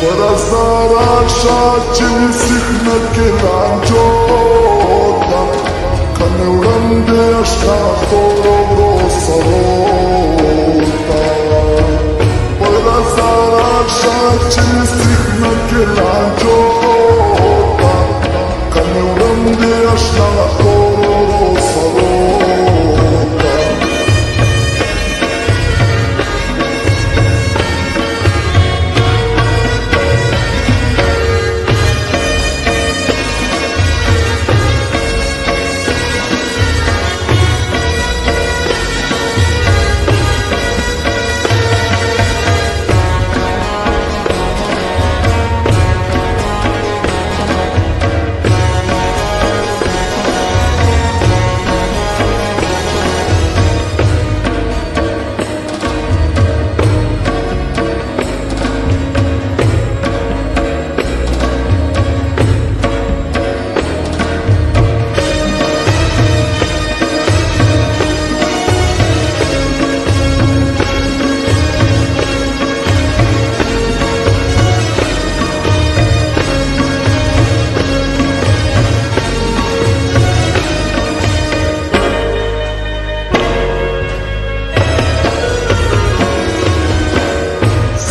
Razaraša čisih na kelanjota Kane urandeš na dobro sarota Razaraša čisih na kelanjota Kane urandeš na dobro sarota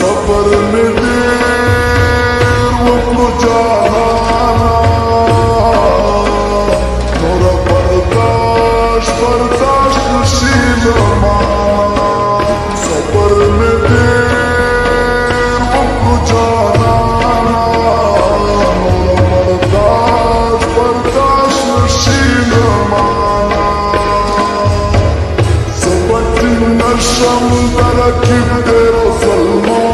सफर में देर वो जाना थोड़ा बर्दाश्त नशील माना सफर में देर वो जाना थोड़ा बर्दाश्त नशील माना सबकी नशम तरकीब तेरो Salman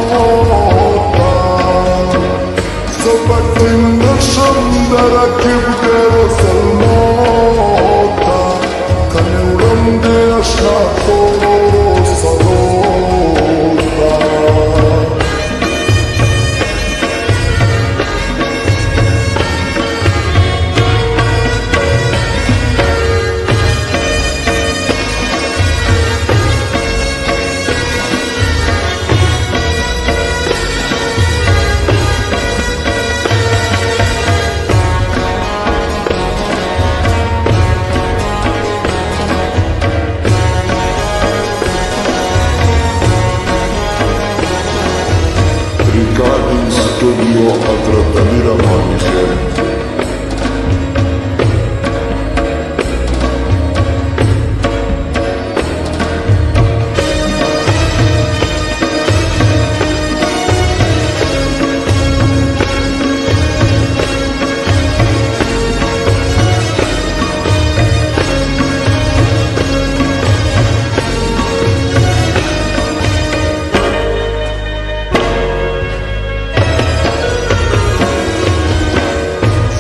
Rakib dero salmota Kane urande ashna toro sarota Recording Studio Altamira Monitor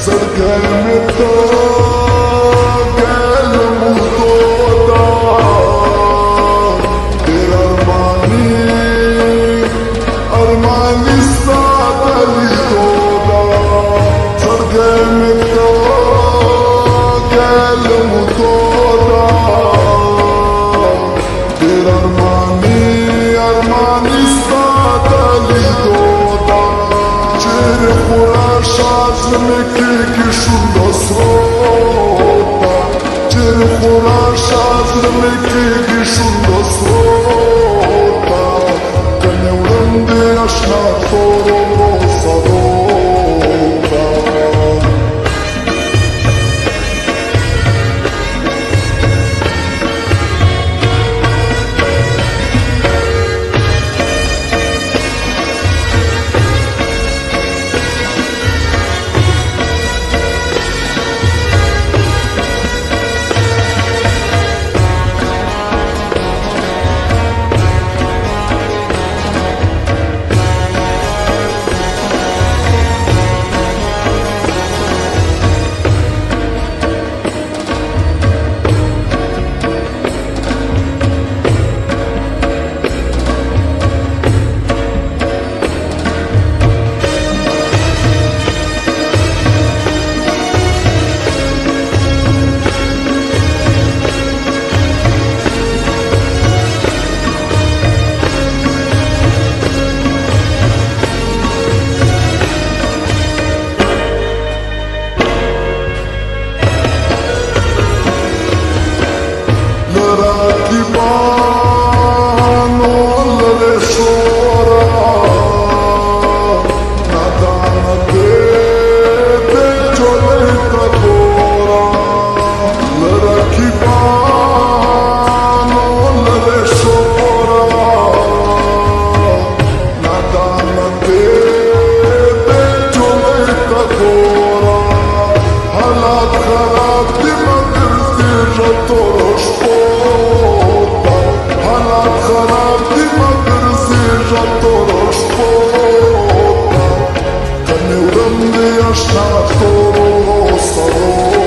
Sargamitta galmutoda Tera armani sadali toda Sargamitta galmutoda Tera armani sadali toda Cere Shaz me ki shundo srota Cere shaz me ki shundo srota Kane urande ashna toro sarota shora nadanate de chole kadora larakibano lare shora nadanate de chole kadora halat kharab di magar zira torosh pota halat kharab di magar zira torosh pota kane uram de ashna toro sarota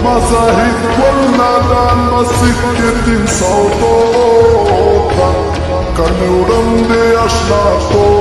Mazahid والندان بسكت صوتوتا كان ورم دي أشلاطو